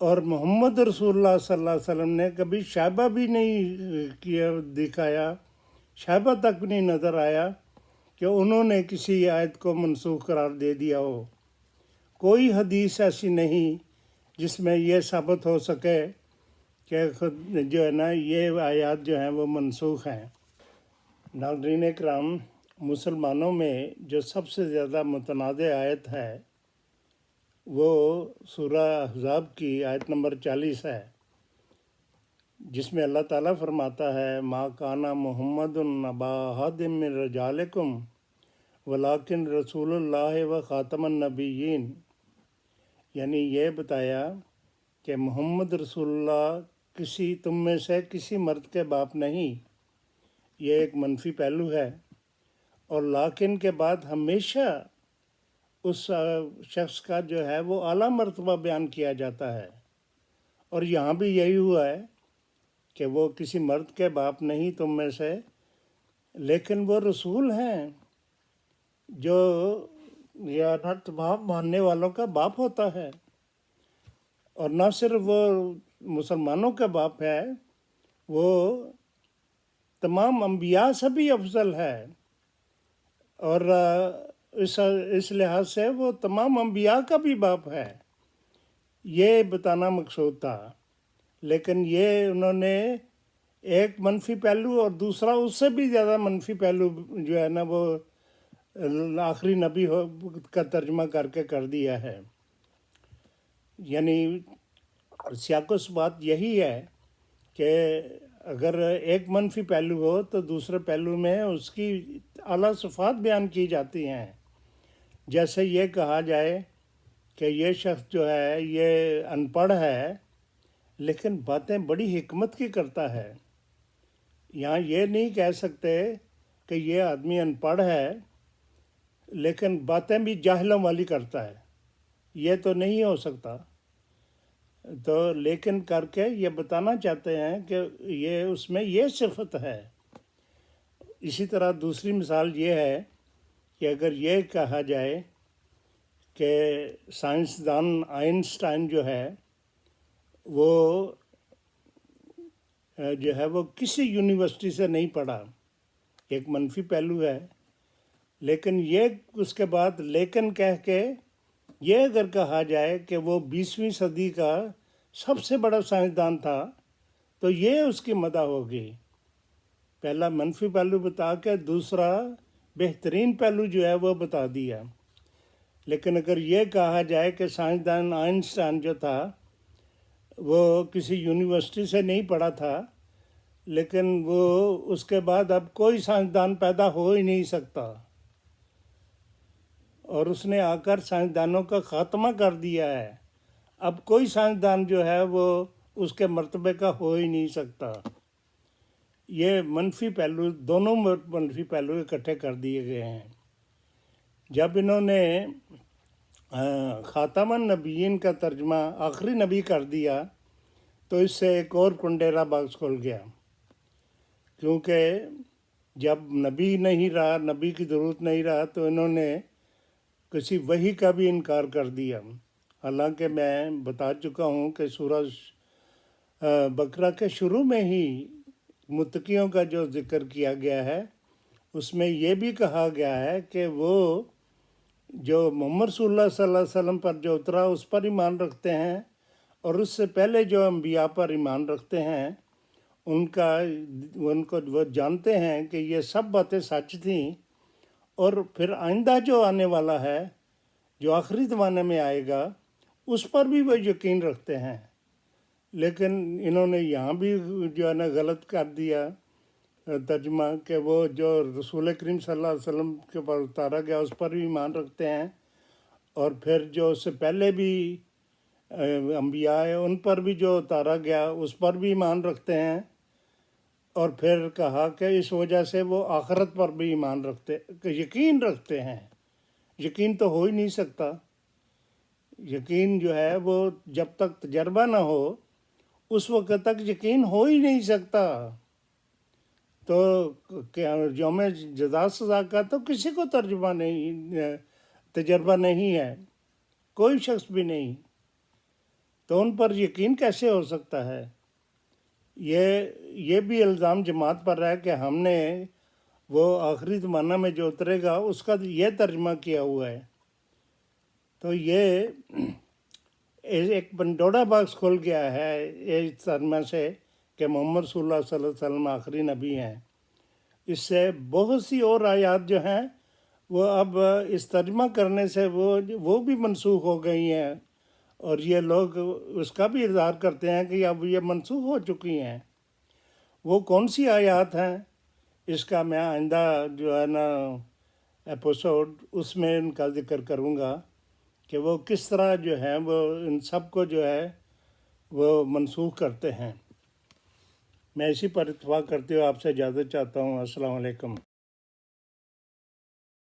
اور محمد رسول اللہ صلی اللہ علیہ وسلم نے کبھی شائبہ بھی نہیں کیا دکھایا، شائبہ تک بھی نہیں نظر آیا کہ انہوں نے کسی آیت کو منسوخ قرار دے دیا ہو۔ کوئی حدیث ایسی نہیں جس میں یہ ثابت ہو سکے کہ جو ہے نا یہ آیات جو ہیں وہ منسوخ ہیں۔ ناظرین کرام، مسلمانوں میں جو سب سے زیادہ متنازع آیت ہے وہ سورہ احزاب کی آیت نمبر 40 ہے، جس میں اللہ تعالیٰ فرماتا ہے ما کانا محمد ابا احد من رجالکم ولیکن رسول اللہ و خاتم النبیین، یعنی یہ بتایا کہ محمد رسول اللہ تم میں سے کسی مرد کے باپ نہیں، یہ ایک منفی پہلو ہے، اور لیکن کے بعد ہمیشہ اس شخص کا جو ہے وہ اعلیٰ مرتبہ بیان کیا جاتا ہے، اور یہاں بھی یہی ہوا ہے کہ وہ کسی مرد کے باپ نہیں تم میں سے، لیکن وہ رسول ہیں جو یا تمام ماننے والوں کا باپ ہوتا ہے، اور نہ صرف وہ مسلمانوں کا باپ ہے، وہ تمام انبیاء سے بھی افضل ہے، اور اس لحاظ سے وہ تمام انبیاء کا بھی باپ ہے، یہ بتانا مقصود تھا۔ لیکن یہ انہوں نے ایک منفی پہلو اور دوسرا اس سے بھی زیادہ منفی پہلو جو ہے نا وہ آخری نبی کا ترجمہ کر کے کر دیا ہے۔ یعنی سیاق و سبات یہی ہے کہ اگر ایک منفی پہلو ہو تو دوسرے پہلو میں اس کی اعلیٰ صفات بیان کی جاتی ہیں، جیسے یہ کہا جائے کہ یہ شخص جو ہے یہ ان پڑھ ہے لیکن باتیں بڑی حکمت کی کرتا ہے۔ یہاں یہ نہیں کہہ سکتے کہ یہ آدمی ان پڑھ ہے لیکن باتیں بھی جاہلوں والی کرتا ہے، یہ تو نہیں ہو سکتا۔ تو لیکن کر کے یہ بتانا چاہتے ہیں کہ یہ اس میں یہ صفت ہے۔ اسی طرح دوسری مثال یہ ہے کہ اگر یہ کہا جائے کہ سائنسدان آئنسٹائن جو ہے وہ کسی یونیورسٹی سے نہیں پڑھا، ایک منفی پہلو ہے، لیکن یہ اس کے بعد لیکن کہہ کے یہ اگر کہا جائے کہ وہ 20ویں صدی کا سب سے بڑا سائنسدان تھا تو یہ اس کی مدح ہوگی۔ پہلا منفی پہلو بتا کے دوسرا بہترین پہلو جو ہے وہ بتا دیا۔ لیکن اگر یہ کہا جائے کہ سائنسدان آئنسٹائن جو تھا وہ کسی یونیورسٹی سے نہیں پڑھا تھا، لیکن وہ اس کے بعد اب کوئی سائنسدان پیدا ہو ہی نہیں سکتا، اور اس نے آ کر سائنسدانوں کا خاتمہ کر دیا ہے، اب کوئی سائنسدان جو ہے وہ اس کے مرتبے کا ہو ہی نہیں سکتا۔ یہ منفی پہلو، دونوں منفی پہلو اکٹھے کر دیے گئے ہیں۔ جب انہوں نے خاتم النبیین کا ترجمہ آخری نبی کر دیا تو اس سے ایک اور کنڈیرا باکس کھل گیا، کیونکہ جب نبی نہیں رہا، نبی کی ضرورت نہیں رہا، تو انہوں نے کسی وحی کا بھی انکار کر دیا۔ حالانکہ میں بتا چکا ہوں کہ سورہ بقرہ کے شروع میں ہی متقیوں کا جو ذکر کیا گیا ہے اس میں یہ بھی کہا گیا ہے کہ وہ جو محمد صلی اللہ صلی اللہ علیہ وسلم پر جو اترا اس پر ایمان رکھتے ہیں، اور اس سے پہلے جو انبیاء پر ایمان رکھتے ہیں ان کو وہ جانتے ہیں کہ یہ سب باتیں سچ تھیں، اور پھر آئندہ جو آنے والا ہے، جو آخری زمانے میں آئے گا، اس پر بھی وہ یقین رکھتے ہیں۔ لیکن انہوں نے یہاں بھی جو ہے نا غلط کر دیا ترجمہ، کہ وہ جو رسول کریم صلی اللہ علیہ وسلم کے پر اتارا گیا اس پر بھی ایمان رکھتے ہیں، اور پھر جو اس سے پہلے بھی انبیاء ہیں ان پر بھی جو اتارا گیا اس پر بھی ایمان رکھتے ہیں، اور پھر کہا کہ اس وجہ سے وہ آخرت پر بھی ایمان رکھتے، یقین رکھتے ہیں۔ یقین تو ہو ہی نہیں سکتا، یقین جو ہے وہ جب تک تجربہ نہ ہو اس وقت تک یقین ہو ہی نہیں سکتا۔ تو یوم جزا سزا کا تو کسی کو تجربہ نہیں ہے، کوئی شخص بھی نہیں۔ تو ان پر یقین کیسے ہو سکتا ہے؟ یہ بھی الزام جماعت پر ہے کہ ہم نے وہ آخری زمانہ میں جو اترے گا اس کا یہ ترجمہ کیا ہوا ہے. تو یہ ایک پنڈورا باکس کھول گیا ہے اس ترجمہ سے کہ محمد صلی اللہ صلی اللہ علیہ وسلم آخری نبی ہیں. اس سے بہت سی اور آیات جو ہیں وہ اب اس ترجمہ کرنے سے وہ بھی منسوخ ہو گئی ہیں، اور یہ لوگ اس کا بھی اظہار کرتے ہیں کہ اب یہ منسوخ ہو چکی ہیں. وہ کون سی آیات ہیں اس کا میں آئندہ جو ہے نا ایپیسوڈ اس میں ان کا ذکر کروں گا کہ وہ کس طرح جو ہے وہ ان سب کو جو ہے وہ منسوخ کرتے ہیں. میں اسی پر اتفاق کرتے ہوئے آپ سے اجازت چاہتا ہوں. السلام علیکم.